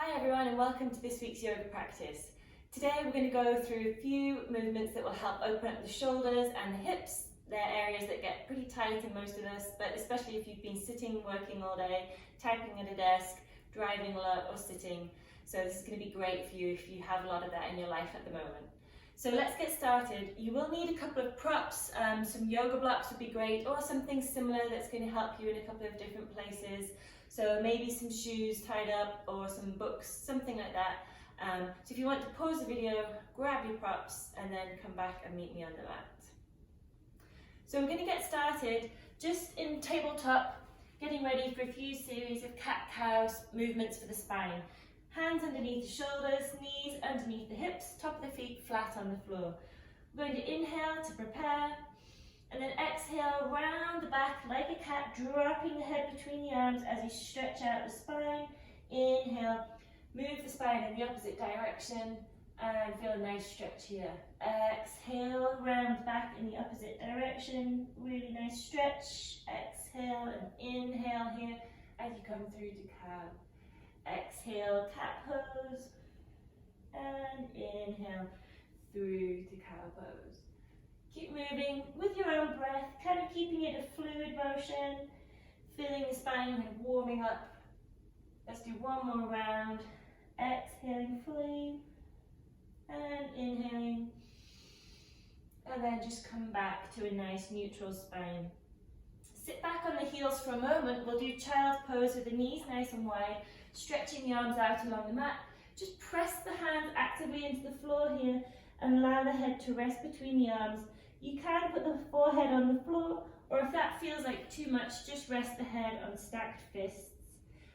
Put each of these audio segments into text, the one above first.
Hi everyone and welcome to this week's yoga practice. Today we're going to go through a few movements that will help open up the shoulders and the hips. They're areas that get pretty tight in most of us, but especially if you've been sitting, working all day, typing at a desk, driving a lot or sitting. So this is going to be great for you if you have a lot of that in your life at the moment. So let's get started. You will need a couple of props, some yoga blocks would be great, or something similar that's going to help you in a couple of different places. So maybe some shoes tied up or some books, something like that. So if you want to pause the video, grab your props and then come back and meet me on the mat. So we're going to get started just in tabletop, getting ready for a few series of cat-cow movements for the spine. Hands underneath the shoulders, knees underneath the hips, top of the feet flat on the floor. We're going to inhale to prepare, and then exhale round the back like a cat, dropping the head between the arms as you stretch out the spine. Inhale, move the spine in the opposite direction and feel a nice stretch here. Exhale, round back in the opposite direction, really nice stretch. Exhale and inhale here as you come through to cow. Exhale, cat pose, and inhale through to cow pose. Keep moving with your own breath, kind of keeping it a fluid motion, feeling the spine and warming up. Let's do one more round. Exhaling fully, and inhaling, and then just come back to a nice neutral spine. Sit back on the heels for a moment. We'll do child's pose with the knees nice and wide, stretching the arms out along the mat. Just press the hands actively into the floor here and allow the head to rest between the arms. You can put the forehead on the floor, or if that feels like too much, just rest the head on stacked fists.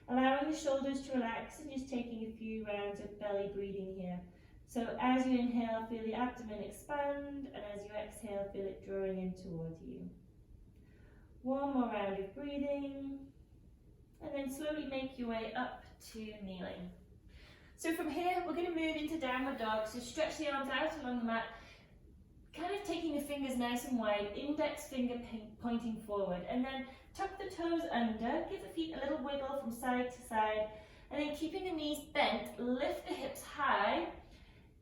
Allowing the shoulders to relax and just taking a few rounds of belly breathing here. So as you inhale, feel the abdomen expand, and as you exhale, feel it drawing in towards you. One more round of breathing, and then slowly make your way up to kneeling. So from here, we're going to move into downward dog. So stretch the arms out along the mat, kind of taking the fingers nice and wide, index finger pointing forward, and then tuck the toes under, give the feet a little wiggle from side to side, and then keeping the knees bent, lift the hips high,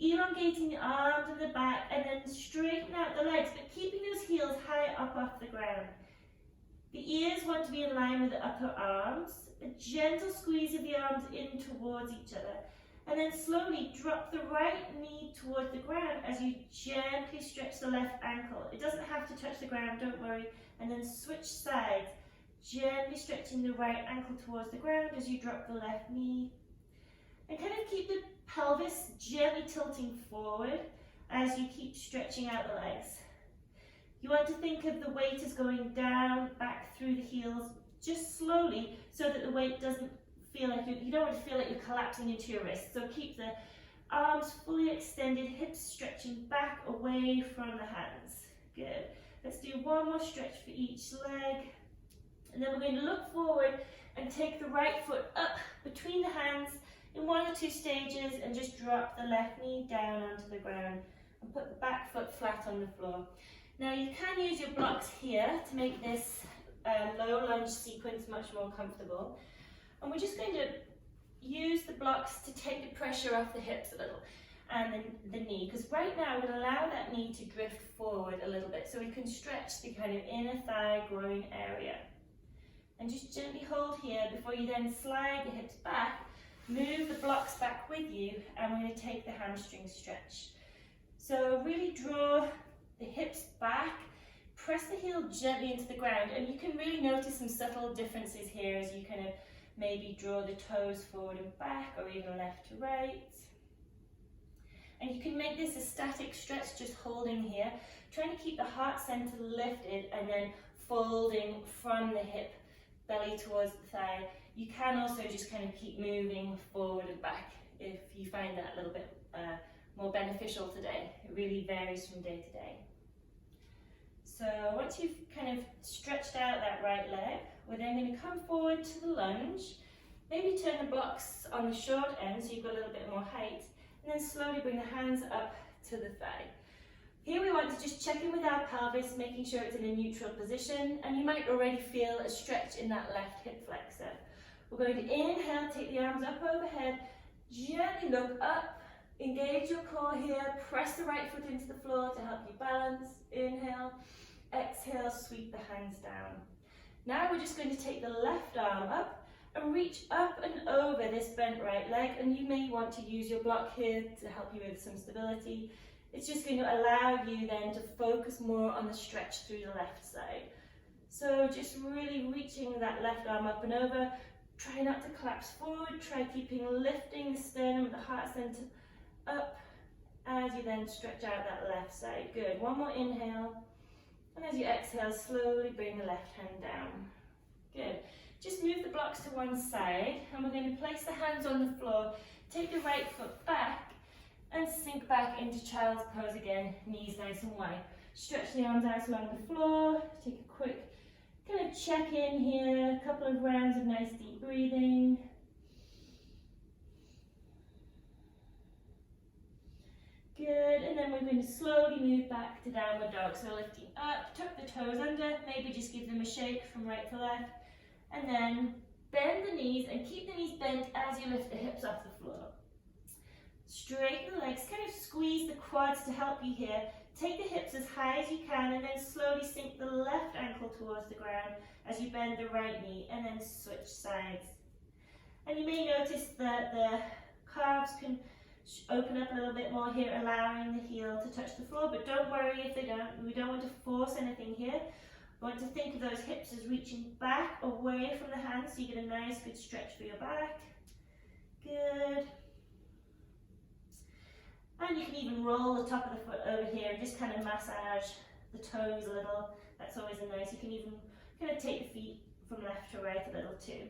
elongating the arms and the back, and then straighten out the legs, but keeping those heels high up off the ground. The ears want to be in line with the upper arms, a gentle squeeze of the arms in towards each other, and then slowly drop the right knee towards the ground as you gently stretch the left ankle. It doesn't have to touch the ground, don't worry. And then switch sides, gently stretching the right ankle towards the ground as you drop the left knee. And kind of keep the pelvis gently tilting forward as you keep stretching out the legs. You want to think of the weight as going down, back through the heels, just slowly, so that the weight doesn't feel like you don't want to feel like you're collapsing into your wrists. So keep the arms fully extended, hips stretching back away from the hands. Good. Let's do one more stretch for each leg. And then we're going to look forward and take the right foot up between the hands in one or two stages and just drop the left knee down onto the ground and put the back foot flat on the floor. Now you can use your blocks here to make this low lunge sequence much more comfortable. And we're just going to use the blocks to take the pressure off the hips a little and then the knee, because right now we're going to allow that knee to drift forward a little bit so we can stretch the kind of inner thigh groin area. And just gently hold here before you then slide the hips back, move the blocks back with you, and we're going to take the hamstring stretch. So really draw the hips back, press the heel gently into the ground, and you can really notice some subtle differences here as you kind of maybe draw the toes forward and back, or even left to right. And you can make this a static stretch, just holding here, trying to keep the heart center lifted and then folding from the hip, belly towards the thigh. You can also just kind of keep moving forward and back if you find that a little bit more beneficial today. It really varies from day to day. So once you've kind of stretched out that right leg, we're then going to come forward to the lunge, maybe turn the blocks on the short end so you've got a little bit more height, and then slowly bring the hands up to the thigh. Here we want to just check in with our pelvis, making sure it's in a neutral position, and you might already feel a stretch in that left hip flexor. We're going to inhale, take the arms up overhead, Gently look up, engage your core here, press the right foot into the floor to help you balance. Inhale, exhale, sweep the hands down. Now we're just going to take the left arm up and reach up and over this bent right leg, and you may want to use your block here to help you with some stability. It's just going to allow you then to focus more on the stretch through the left side. So just really reaching that left arm up and over. Try not to collapse forward, try lifting the sternum, the heart center up as you then stretch out that left side. Good, one more inhale. And as you exhale, slowly bring the left hand down. Good. Just move the blocks to one side, and we're going to place the hands on the floor, take the right foot back, and sink back into child's pose again, knees nice and wide. Stretch the arms out along the floor, take a quick kind of check in here, a couple of rounds of nice deep breathing. Good, and then we're going to slowly move back to downward dog. So lifting up, tuck the toes under, maybe just give them a shake from right to left, and then bend the knees and keep the knees bent as you lift the hips off the floor. Straighten the legs, kind of squeeze the quads to help you here. Take the hips as high as you can, and then slowly sink the left ankle towards the ground as you bend the right knee, and then switch sides. And you may notice that the calves can open up a little bit more here, allowing the heel to touch the floor, but don't worry if they don't. We don't want to force anything here. We want to think of those hips as reaching back away from the hands, so you get a nice good stretch for your back. Good. And you can even roll the top of the foot over here and just kind of massage the toes a little. That's always nice. You can even kind of take the feet from left to right a little too.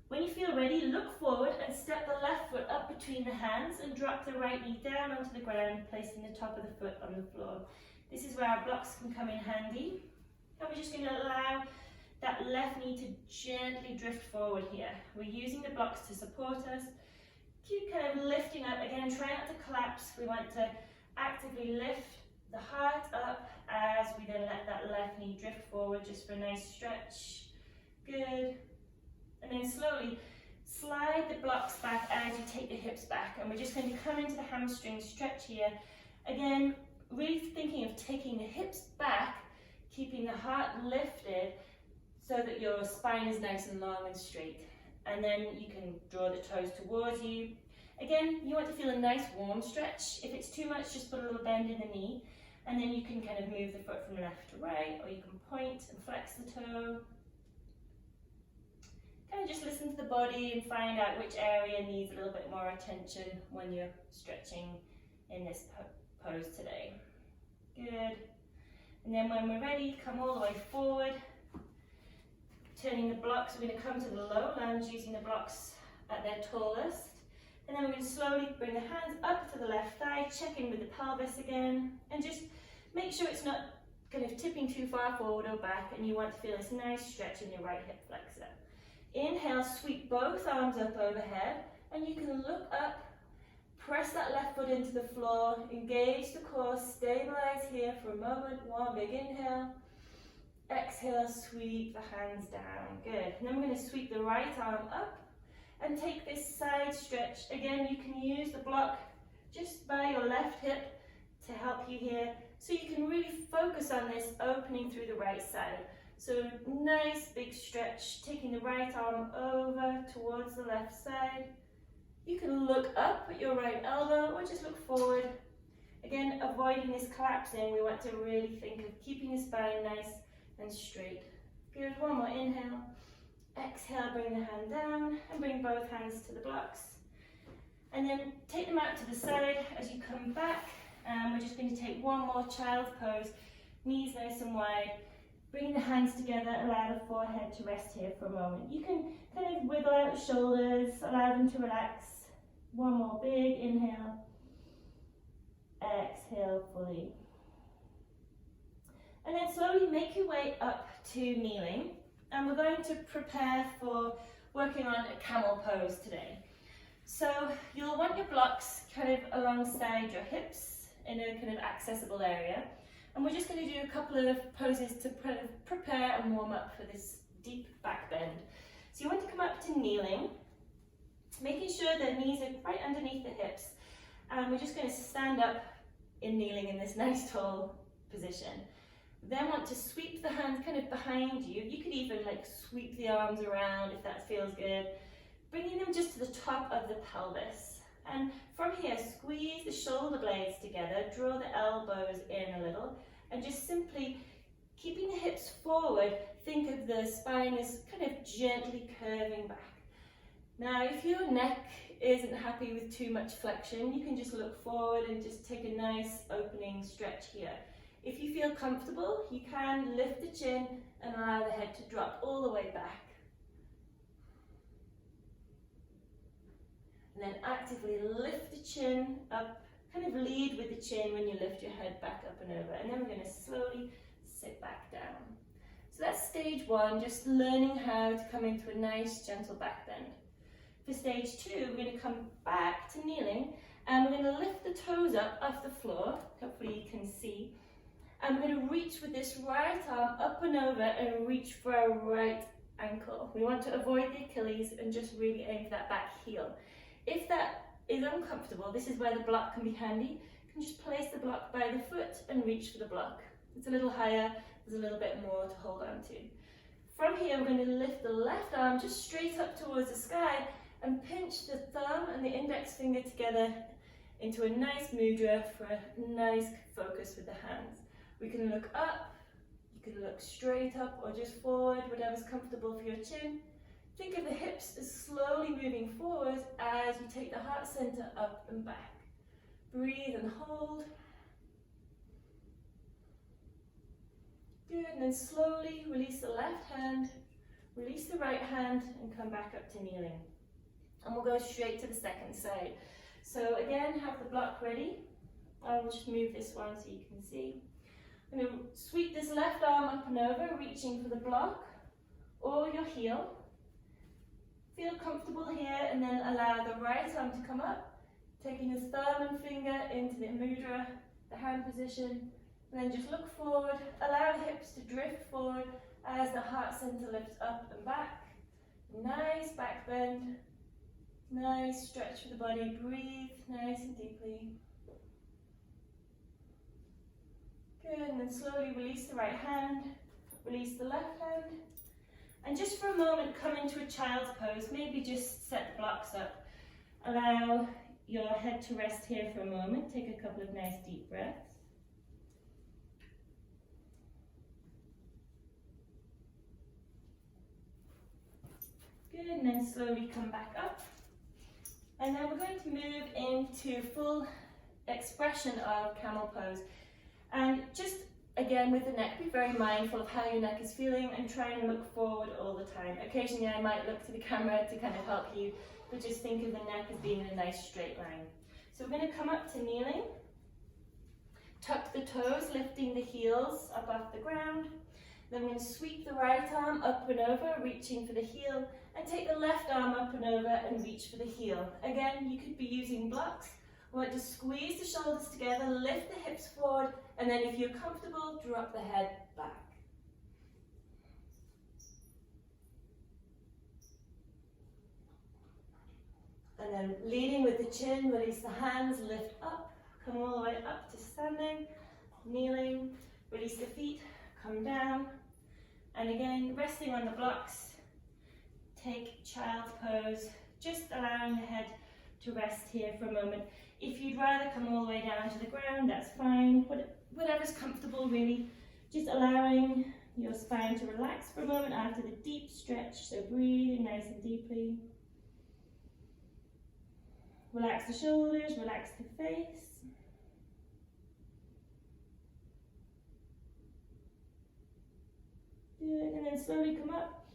When you feel ready, look forward and step the left foot up between the hands and drop the right knee down onto the ground, placing the top of the foot on the floor. This is where our blocks can come in handy. And we're just going to allow that left knee to gently drift forward here. We're using the blocks to support us. Keep kind of lifting up. Again, try not to collapse. We want to actively lift the heart up as we then let that left knee drift forward just for a nice stretch. Good. And then slowly slide the blocks back as you take the hips back. And we're just going to come into the hamstring stretch here. Again, really thinking of taking the hips back, keeping the heart lifted so that your spine is nice and long and straight. And then you can draw the toes towards you. Again, you want to feel a nice warm stretch. If it's too much, just put a little bend in the knee. And then you can kind of move the foot from left to right, or you can point and flex the toe. Kind of just listen to the body and find out which area needs a little bit more attention when you're stretching in this pose today. Good. And then when we're ready, come all the way forward. Turning the blocks, we're going to come to the low lunge using the blocks at their tallest. And then we're going to slowly bring the hands up to the left thigh, check in with the pelvis again, and just make sure it's not kind of tipping too far forward or back, and you want to feel this nice stretch in your right hip flexor. Inhale, sweep both arms up overhead, and you can look up, press that left foot into the floor, engage the core, stabilize here for a moment. One big inhale. Exhale, sweep the hands down. Good. And then we're going to sweep the right arm up and take this side stretch. Again, you can use the block just by your left hip to help you here. So you can really focus on this opening through the right side. So nice big stretch, taking the right arm over towards the left side. You can look up at your right elbow or just look forward. Again, avoiding this collapsing, we want to really think of keeping the spine nice and straight. Good, one more inhale. Exhale, bring the hand down and bring both hands to the blocks. And then take them out to the side as you come back. We're just going to take one more child's pose, knees nice and wide. Bring the hands together, allow the forehead to rest here for a moment. You can kind of wiggle out the shoulders, allow them to relax. One more big inhale. Exhale fully. And then slowly make your way up to kneeling. And we're going to prepare for working on a camel pose today. So you'll want your blocks kind of alongside your hips in a kind of accessible area. And we're just going to do a couple of poses to kind of prepare and warm up for this deep back bend. So you want to come up to kneeling. Making sure the knees are right underneath the hips. And we're just going to stand up in kneeling in this nice tall position. Then want to sweep the hands kind of behind you. You could even like sweep the arms around if that feels good. Bringing them just to the top of the pelvis. And from here, squeeze the shoulder blades together, draw the elbows in a little, and just simply keeping the hips forward, think of the spine as kind of gently curving back. Now, if your neck isn't happy with too much flexion, you can just look forward and just take a nice opening stretch here. If you feel comfortable, you can lift the chin and allow the head to drop all the way back. And then actively lift the chin up, kind of lead with the chin when you lift your head back up and over. And then we're going to slowly sit back down. So that's stage one, just learning how to come into a nice gentle back bend. For stage two, we're going to come back to kneeling and we're going to lift the toes up off the floor. Hopefully you can see. And we're going to reach with this right arm up and over and reach for a right ankle. We want to avoid the Achilles and just really aim for that back heel. If that is uncomfortable, this is where the block can be handy. You can just place the block by the foot and reach for the block. It's a little higher, there's a little bit more to hold on to. From here, we're going to lift the left arm just straight up towards the sky and pinch the thumb and the index finger together into a nice mudra for a nice focus with the hands. We can look up, you can look straight up or just forward, whatever's comfortable for your chin. Think of the hips as slowly moving forward as you take the heart center up and back. Breathe and hold. Good, and then slowly release the left hand, release the right hand, and come back up to kneeling. And we'll go straight to the second side. So again, have the block ready. I will just move this one so you can see. I'm going to sweep this left arm up and over, reaching for the block or your heel. Feel comfortable here and then allow the right arm to come up, taking the thumb and finger into the mudra, the hand position, and then just look forward, allow the hips to drift forward as the heart center lifts up and back. Nice back bend, nice stretch for the body, breathe nice and deeply. Good, and then slowly release the right hand, release the left hand. And just for a moment, come into a child's pose. Maybe just set the blocks up. Allow your head to rest here for a moment. Take a couple of nice deep breaths. Good, and then slowly come back up. And then we're going to move into full expression of camel pose. And just again, with the neck, be very mindful of how your neck is feeling and try and look forward all the time. Occasionally I might look to the camera to kind of help you, but just think of the neck as being in a nice straight line. So we're going to come up to kneeling, tuck the toes, lifting the heels up off the ground. Then we're going to sweep the right arm up and over, reaching for the heel, and take the left arm up and over and reach for the heel. Again, you could be using blocks. We want to squeeze the shoulders together, lift the hips forward, and then if you're comfortable, drop the head back. And then leading with the chin, release the hands, lift up, come all the way up to standing, kneeling, release the feet, come down, and again, resting on the blocks, take child's pose, just allowing the head to rest here for a moment. If you'd rather come all the way down to the ground, that's fine. Whatever's comfortable, really. Just allowing your spine to relax for a moment after the deep stretch. So breathing nice and deeply. Relax the shoulders, relax the face. Good, and then slowly come up,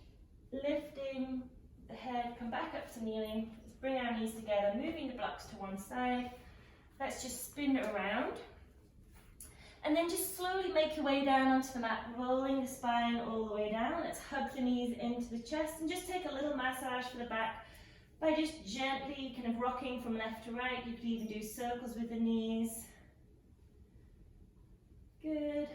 lifting the head, come back up to kneeling. Let's bring our knees together, moving the blocks to one side. Let's just spin it around. And then just slowly make your way down onto the mat, rolling the spine all the way down. Let's hug the knees into the chest and just take a little massage for the back by just gently kind of rocking from left to right. You could even do circles with the knees. Good.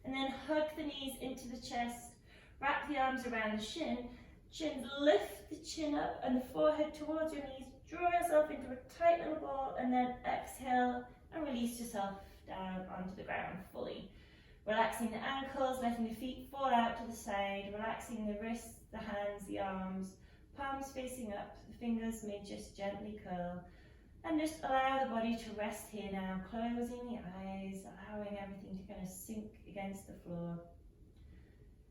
And then hug the knees into the chest, wrap the arms around the shin, Chin, lift the chin up and the forehead towards your knees. Draw yourself into a tight little ball and then exhale and release yourself down onto the ground fully. Relaxing the ankles, letting the feet fall out to the side, relaxing the wrists, the hands, the arms, palms facing up, the fingers may just gently curl. And just allow the body to rest here now, closing the eyes, allowing everything to kind of sink against the floor.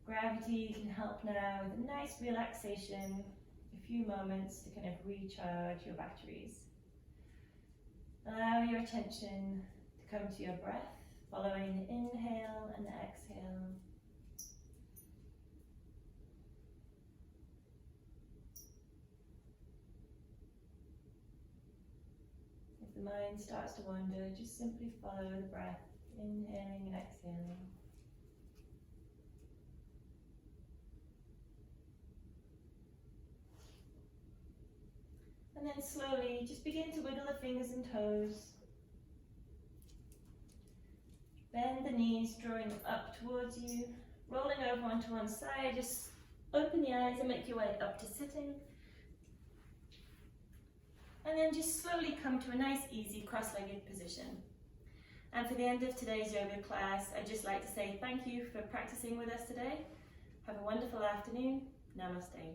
Gravity can help now with a nice relaxation, a few moments to kind of recharge your batteries. Allow your attention to come to your breath, following the inhale and the exhale. If the mind starts to wander, just simply follow the breath, inhaling and exhaling. And then slowly just begin to wiggle the fingers and toes. Bend the knees, drawing them up towards you, rolling over onto one side. Just open the eyes and make your way up to sitting. And then just slowly come to a nice, easy cross-legged position. And for the end of today's yoga class, I'd just like to say thank you for practicing with us today. Have a wonderful afternoon. Namaste.